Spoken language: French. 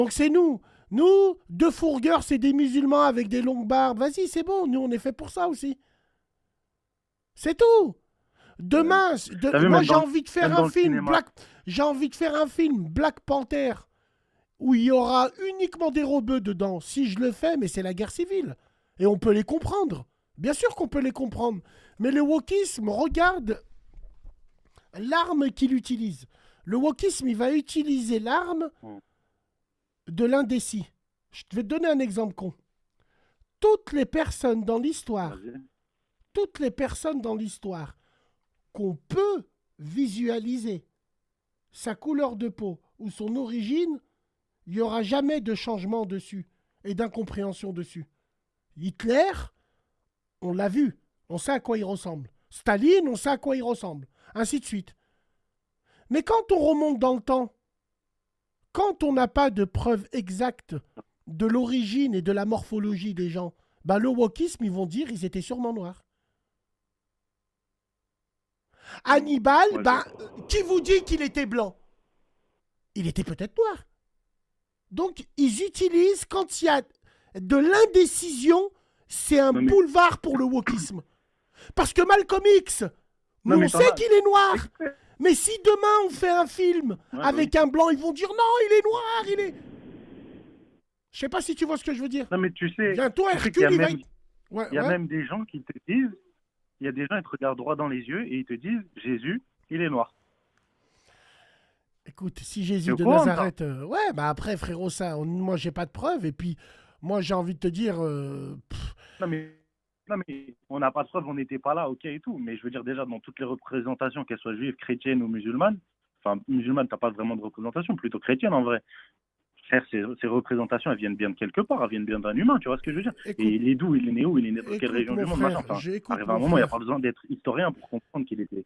Donc c'est nous. Nous, deux fourgueurs, c'est des musulmans avec des longues barbes. Vas-y, c'est bon, nous, on est fait pour ça aussi. C'est tout. Ouais. Demain, T'as vu, moi, j'ai envie de faire même un dans le film cinéma. J'ai envie de faire un film Black Panther où il y aura uniquement des rebeux dedans. Si je le fais, mais c'est la guerre civile. Et on peut les comprendre. Bien sûr qu'on peut les comprendre. Mais le wokisme, regarde l'arme qu'il utilise. Le wokisme, il va utiliser l'arme Mm. de l'indécis. Je vais te donner un exemple con. Toutes les personnes dans l'histoire, Vas-y. toutes les personnes dans l'histoire qu'on peut visualiser sa couleur de peau ou son origine, il n'y aura jamais de changement dessus et d'incompréhension dessus. Hitler, on l'a vu, on sait à quoi il ressemble. Staline, on sait à quoi il ressemble. Ainsi de suite. Mais quand on remonte dans le temps, quand on n'a pas de preuves exactes de l'origine et de la morphologie des gens, bah le wokisme, ils vont dire ils étaient sûrement noirs. Mm. Hannibal, Ouais, bah, qui vous dit qu'il était blanc? Il était peut-être noir. Donc, ils utilisent, quand il y a de l'indécision, c'est un non, mais, boulevard pour le wokisme. Parce que Malcolm X, nous non, on mais t'en sait as qu'il est noir. exprès. Mais si demain on fait un film Ouais, bah oui. avec un blanc, ils vont dire non, il est noir, il est. Je sais pas si tu vois ce que je veux dire. Non, mais Bientôt, tu sais qu'il y Hercule, a il va. même, Ouais, il y a ouais. même des gens qui te disent, il y a des gens, ils te regardent droit dans les yeux et ils te disent, Jésus, il est noir. Écoute, si T'es Jésus au de courant de ça? Nazareth. Ouais, bah après, frérot, ça, moi, j'ai pas de preuves. Et puis, moi, j'ai envie de te dire. Non, mais on n'a pas de preuve, on n'était pas là, ok et tout. Mais je veux dire, déjà, dans toutes les représentations, qu'elles soient juives, chrétiennes ou musulmanes, enfin, musulmanes, t'as pas vraiment de représentation, plutôt chrétienne en vrai. Frère, ces représentations, elles viennent bien de quelque part, elles viennent bien d'un humain, tu vois ce que je veux dire? Et écoute, il est d'où? Il est né où? Il est né dans quelle écoute, région du mon monde, machin. frère. Enfin, Écoute, arrive à un mon moment, il n'y a pas frère. besoin d'être historien pour comprendre qu'il était.